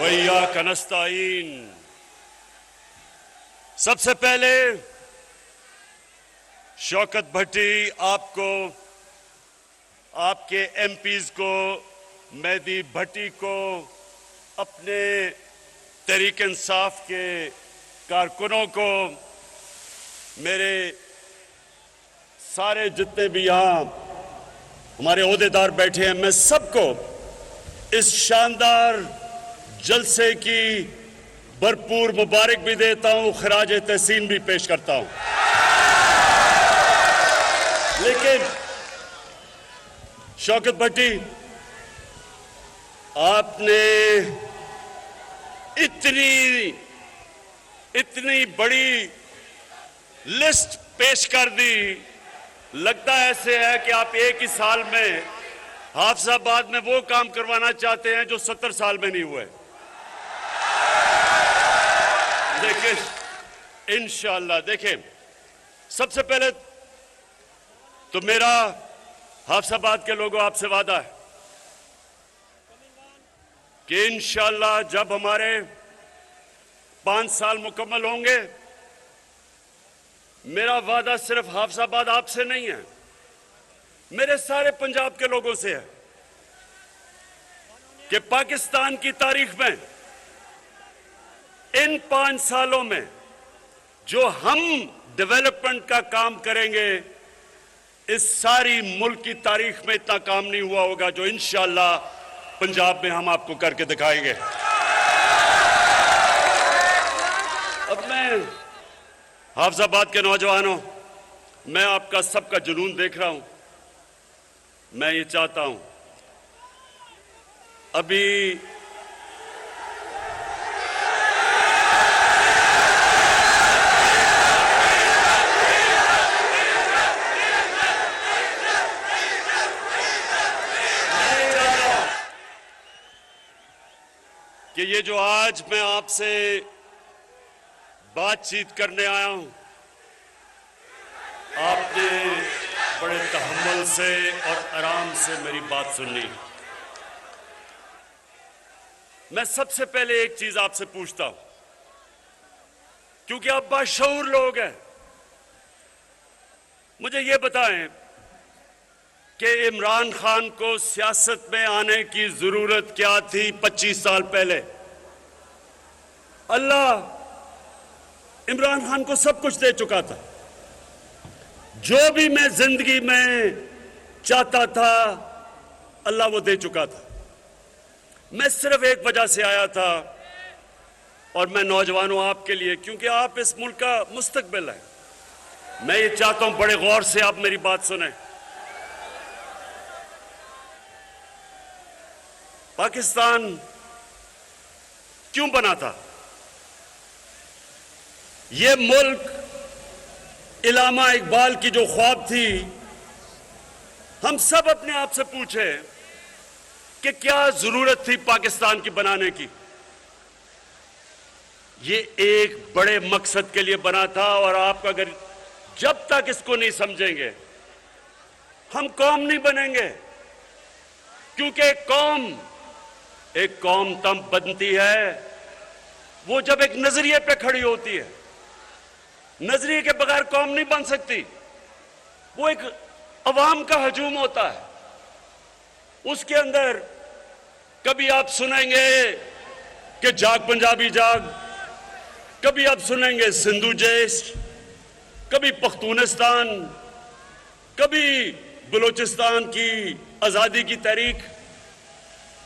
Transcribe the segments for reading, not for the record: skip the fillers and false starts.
وَإِيَّاكَ نَسْتَعِينُ۔ سب سے پہلے شوکت بھٹی آپ کو، آپ کے ایم پیز کو، مہدی بھٹی کو، اپنے تحریک انصاف کے کارکنوں کو، میرے سارے جتنے بھی یہاں ہمارے عہدیدار بیٹھے ہیں، میں سب کو اس شاندار جلسے کی بھرپور مبارک بھی دیتا ہوں، خراج تحسین بھی پیش کرتا ہوں۔ لیکن شوکت بھٹی، آپ نے اتنی بڑی لسٹ پیش کر دی، لگتا ایسے ہے کہ آپ ایک ہی سال میں حافظ آباد میں وہ کام کروانا چاہتے ہیں جو 70 سال میں نہیں ہوئے۔ لیکن انشاءاللہ دیکھیں، سب سے پہلے تو میرا حافظ آباد کے لوگوں آپ سے وعدہ ہے کہ انشاءاللہ جب ہمارے 5 سال مکمل ہوں گے، میرا وعدہ صرف حافظ آباد آپ سے نہیں ہے، میرے سارے پنجاب کے لوگوں سے ہے کہ پاکستان کی تاریخ میں ان 5 سالوں میں جو ہم ڈیولپمنٹ کا کام کریں گے، اس ساری ملک کی تاریخ میں اتنا کام نہیں ہوا ہوگا جو انشاءاللہ پنجاب میں ہم آپ کو کر کے دکھائیں گے۔ اب میں حافظ آباد کے نوجوانوں، میں آپ کا سب کا جنون دیکھ رہا ہوں، میں یہ چاہتا ہوں ابھی کہ یہ جو آج میں آپ سے بات چیت کرنے آیا ہوں، آپ نے بڑے تحمل سے اور آرام سے میری بات سننی۔ میں سب سے پہلے ایک چیز آپ سے پوچھتا ہوں، کیونکہ آپ باشعور لوگ ہیں، مجھے یہ بتائیں کہ عمران خان کو سیاست میں آنے کی ضرورت کیا تھی 25 سال پہلے؟ اللہ عمران خان کو سب کچھ دے چکا تھا، جو بھی میں زندگی میں چاہتا تھا اللہ وہ دے چکا تھا۔ میں صرف ایک وجہ سے آیا تھا، اور میں نوجوانوں آپ کے لیے، کیونکہ آپ اس ملک کا مستقبل ہے، میں یہ چاہتا ہوں بڑے غور سے آپ میری بات سنیں۔ پاکستان کیوں بنا تھا؟ یہ ملک علامہ اقبال کی جو خواب تھی، ہم سب اپنے آپ سے پوچھیں کہ کیا ضرورت تھی پاکستان کی بنانے کی؟ یہ ایک بڑے مقصد کے لیے بنا تھا، اور آپ اگر جب تک اس کو نہیں سمجھیں گے ہم قوم نہیں بنیں گے، کیونکہ ایک قوم تب بنتی ہے وہ جب ایک نظریے پہ کھڑی ہوتی ہے۔ نظریے کے بغیر قوم نہیں بن سکتی، وہ ایک عوام کا ہجوم ہوتا ہے، اس کے اندر کبھی آپ سنیں گے کہ جاگ پنجابی جاگ، کبھی آپ سنیں گے سندھو جیش، کبھی پختونستان، کبھی بلوچستان کی آزادی کی تحریک،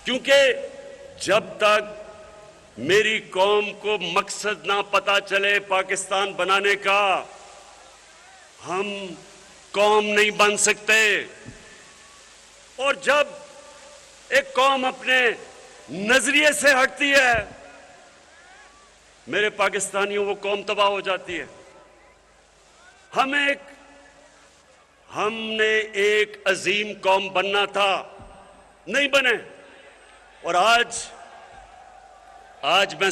کیونکہ جب تک میری قوم کو مقصد نہ پتہ چلے پاکستان بنانے کا، ہم قوم نہیں بن سکتے۔ اور جب ایک قوم اپنے نظریے سے ہٹتی ہے، میرے پاکستانیوں، وہ قوم تباہ ہو جاتی ہے۔ ہم نے ایک عظیم قوم بننا تھا، نہیں بنے، اور آج میں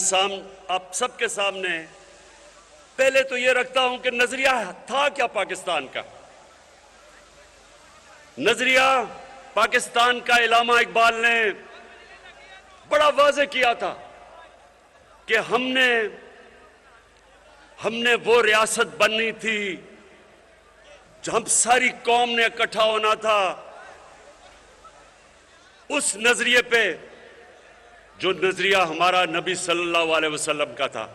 آپ سب کے سامنے پہلے تو یہ رکھتا ہوں کہ نظریہ تھا کیا پاکستان کا؟ نظریہ پاکستان کا علامہ اقبال نے بڑا واضح کیا تھا کہ ہم نے وہ ریاست بننی تھی جہاں ساری قوم نے اکٹھا ہونا تھا اس نظریے پہ جو نظریہ ہمارا نبی صلی اللہ علیہ وسلم کا تھا،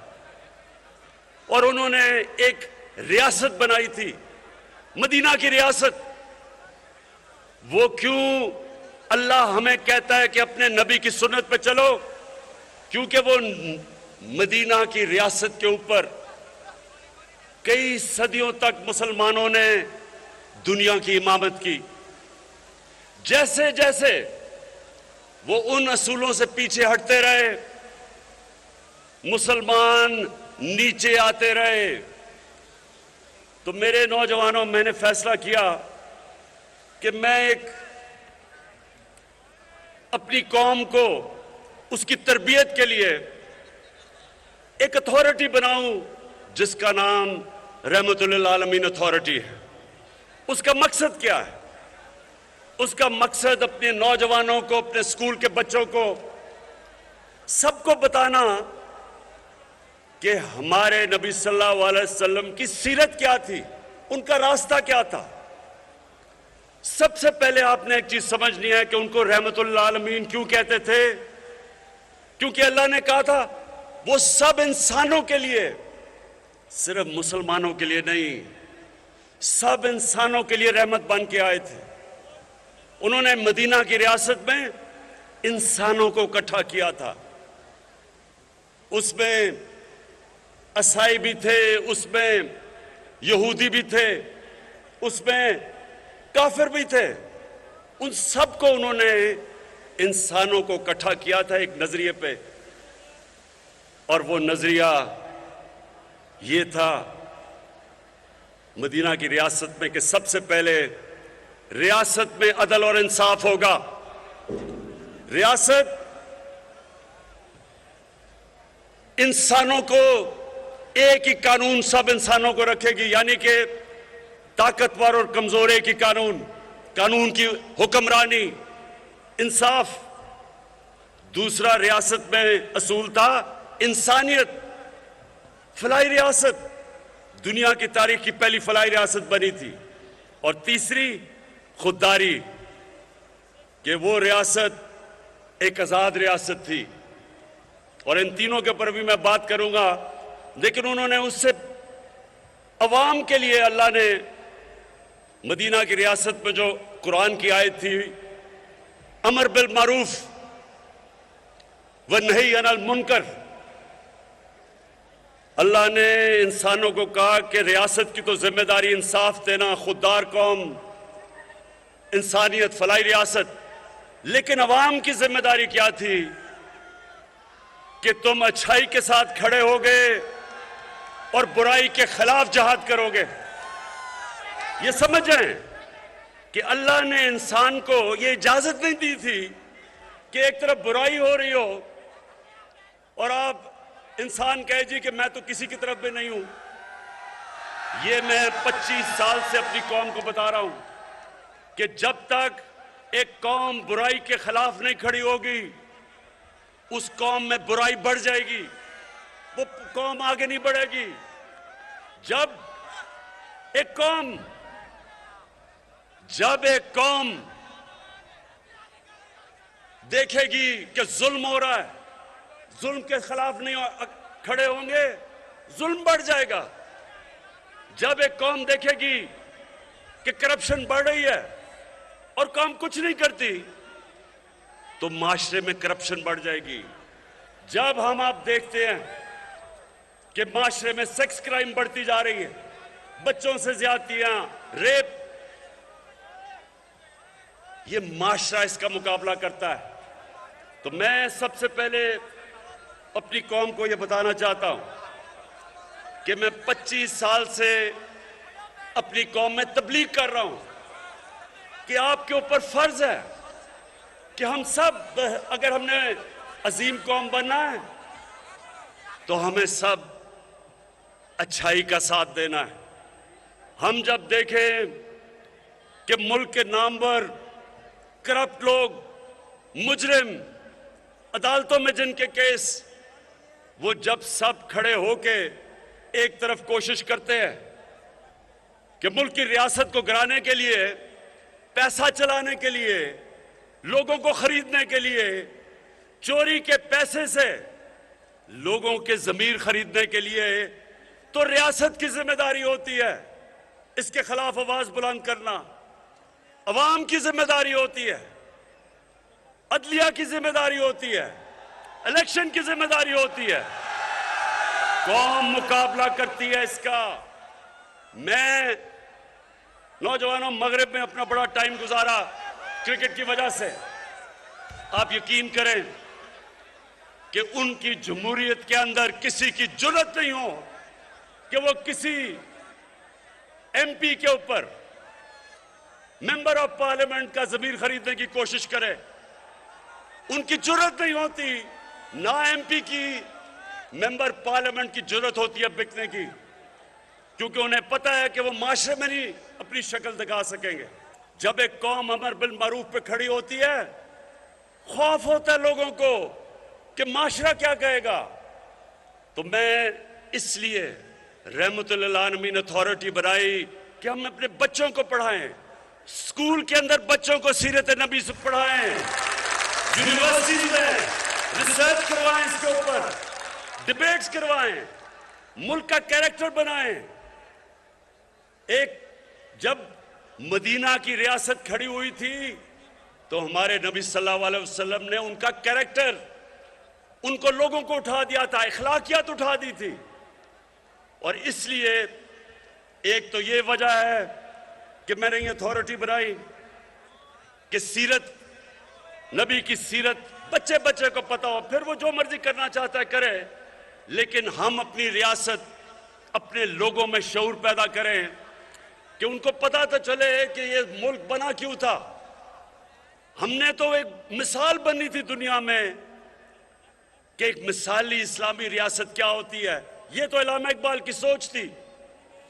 اور انہوں نے ایک ریاست بنائی تھی، مدینہ کی ریاست۔ وہ کیوں اللہ ہمیں کہتا ہے کہ اپنے نبی کی سنت پہ چلو؟ کیونکہ وہ مدینہ کی ریاست کے اوپر کئی صدیوں تک مسلمانوں نے دنیا کی امامت کی۔ جیسے جیسے وہ ان اصولوں سے پیچھے ہٹتے رہے، مسلمان نیچے آتے رہے۔ تو میرے نوجوانوں، میں نے فیصلہ کیا کہ میں اپنی قوم کو اس کی تربیت کے لیے ایک اتھارٹی بناؤں جس کا نام رحمت للعالمین اتھارٹی ہے۔ اس کا مقصد کیا ہے؟ اس کا مقصد اپنے نوجوانوں کو، اپنے اسکول کے بچوں کو، سب کو بتانا کہ ہمارے نبی صلی اللہ علیہ وسلم کی سیرت کیا تھی، ان کا راستہ کیا تھا۔ سب سے پہلے آپ نے ایک چیز سمجھنی ہے کہ ان کو رحمت للعالمین کیوں کہتے تھے؟ کیونکہ اللہ نے کہا تھا وہ سب انسانوں کے لیے، صرف مسلمانوں کے لیے نہیں، سب انسانوں کے لیے رحمت بن کے آئے تھے۔ انہوں نے مدینہ کی ریاست میں انسانوں کو اکٹھا کیا تھا۔ اس میں عیسائی بھی تھے، اس میں یہودی بھی تھے، اس میں کافر بھی تھے۔ ان سب کو انہوں نے انسانوں کو اکٹھا کیا تھا ایک نظریے پہ، اور وہ نظریہ یہ تھا مدینہ کی ریاست میں کہ سب سے پہلے ریاست میں عدل اور انصاف ہوگا۔ ریاست انسانوں کو ایک ہی قانون سب انسانوں کو رکھے گی، یعنی کہ طاقتور اور کمزور ایک ہی قانون کی حکمرانی، انصاف۔ دوسرا ریاست میں اصول تھا انسانیت، فلاحی ریاست، دنیا کی تاریخ کی پہلی فلاحی ریاست بنی تھی۔ اور تیسری خودداری، کہ وہ ریاست ایک آزاد ریاست تھی۔ اور ان تینوں کے اوپر بھی میں بات کروں گا، لیکن انہوں نے اس سے عوام کے لیے اللہ نے مدینہ کی ریاست میں جو قرآن کی آیت تھی، امر بالمعروف ونہی عن المنکر، اللہ نے انسانوں کو کہا کہ ریاست کی تو ذمہ داری انصاف دینا، خوددار قوم، انسانیت، فلاحی ریاست، لیکن عوام کی ذمہ داری کیا تھی کہ تم اچھائی کے ساتھ کھڑے ہوگے اور برائی کے خلاف جہاد کرو گے۔ یہ سمجھ جائیں کہ اللہ نے انسان کو یہ اجازت نہیں دی تھی کہ ایک طرف برائی ہو رہی ہو اور آپ انسان کہے جی کہ میں تو کسی کی طرف بھی نہیں ہوں۔ یہ میں 25 سال سے اپنی قوم کو بتا رہا ہوں کہ جب تک ایک قوم برائی کے خلاف نہیں کھڑی ہوگی، اس قوم میں برائی بڑھ جائے گی، وہ قوم آگے نہیں بڑھے گی۔ جب ایک قوم دیکھے گی کہ ظلم ہو رہا ہے، ظلم کے خلاف نہیں کھڑے ہوں گے، ظلم بڑھ جائے گا۔ جب ایک قوم دیکھے گی کہ کرپشن بڑھ رہی ہے اور قوم کچھ نہیں کرتی، تو معاشرے میں کرپشن بڑھ جائے گی۔ جب ہم آپ دیکھتے ہیں کہ معاشرے میں سیکس کرائم بڑھتی جا رہی ہے، بچوں سے زیادتیاں، ریپ، یہ معاشرہ اس کا مقابلہ کرتا ہے۔ تو میں سب سے پہلے اپنی قوم کو یہ بتانا چاہتا ہوں کہ میں 25 سال سے اپنی قوم میں تبلیغ کر رہا ہوں کہ آپ کے اوپر فرض ہے کہ ہم سب، اگر ہم نے عظیم قوم بننا ہے تو ہمیں سب اچھائی کا ساتھ دینا ہے۔ ہم جب دیکھیں کہ ملک کے نامور کرپٹ لوگ، مجرم، عدالتوں میں جن کے کیس وہ جب سب کھڑے ہو کے ایک طرف کوشش کرتے ہیں کہ ملک کی ریاست کو گرانے کے لیے، پیسہ چلانے کے لیے، لوگوں کو خریدنے کے لیے، چوری کے پیسے سے لوگوں کے ضمیر خریدنے کے لیے، تو ریاست کی ذمہ داری ہوتی ہے اس کے خلاف آواز بلند کرنا، عوام کی ذمہ داری ہوتی ہے، عدلیہ کی ذمہ داری ہوتی ہے، الیکشن کی ذمہ داری ہوتی ہے۔ قوم مقابلہ کرتی ہے اس کا۔ میں نوجوانوں مغرب میں اپنا بڑا ٹائم گزارا کرکٹ کی وجہ سے۔ آپ یقین کریں کہ ان کی جمہوریت کے اندر کسی کی جرأت نہیں ہو کہ وہ کسی ایم پی کے اوپر، ممبر آف پارلیمنٹ کا ضمیر خریدنے کی کوشش کرے۔ ان کی جرأت نہیں ہوتی، نہ ایم پی کی، ممبر پارلیمنٹ کی جرأت ہوتی ہے بکنے کی، کیونکہ انہیں پتہ ہے کہ وہ معاشرے میں نہیں اپنی شکل دکھا سکیں گے۔ جب ایک قوم امر بالمعروف پہ کھڑی ہوتی ہے، خوف ہوتا ہے لوگوں کو کہ معاشرہ کیا کہے گا۔ تو میں اس لیے رحمت للعالمین اتھارٹی بنائی کہ ہم اپنے بچوں کو پڑھائیں، اسکول کے اندر بچوں کو سیرت نبی سے پڑھائیں، یونیورسٹیز میں ریسرچ کروائیں، اس کے اوپر ڈیبیٹس کروائیں، ملک کا کریکٹر بنائیں۔ جب مدینہ کی ریاست کھڑی ہوئی تھی تو ہمارے نبی صلی اللہ علیہ وسلم نے ان کا کریکٹر، ان کو لوگوں کو اٹھا دیا تھا، اخلاقیات اٹھا دی تھی۔ اور اس لیے ایک تو یہ وجہ ہے کہ میں نے یہ اتھارٹی بنائی کہ سیرت نبی کی سیرت بچے بچے کو پتا ہو، پھر وہ جو مرضی کرنا چاہتا ہے کرے، لیکن ہم اپنی ریاست، اپنے لوگوں میں شعور پیدا کریں کہ ان کو پتا تو چلے کہ یہ ملک بنا کیوں تھا۔ ہم نے تو ایک مثال بنی تھی دنیا میں کہ ایک مثالی اسلامی ریاست کیا ہوتی ہے۔ یہ تو علامہ اقبال کی سوچ تھی۔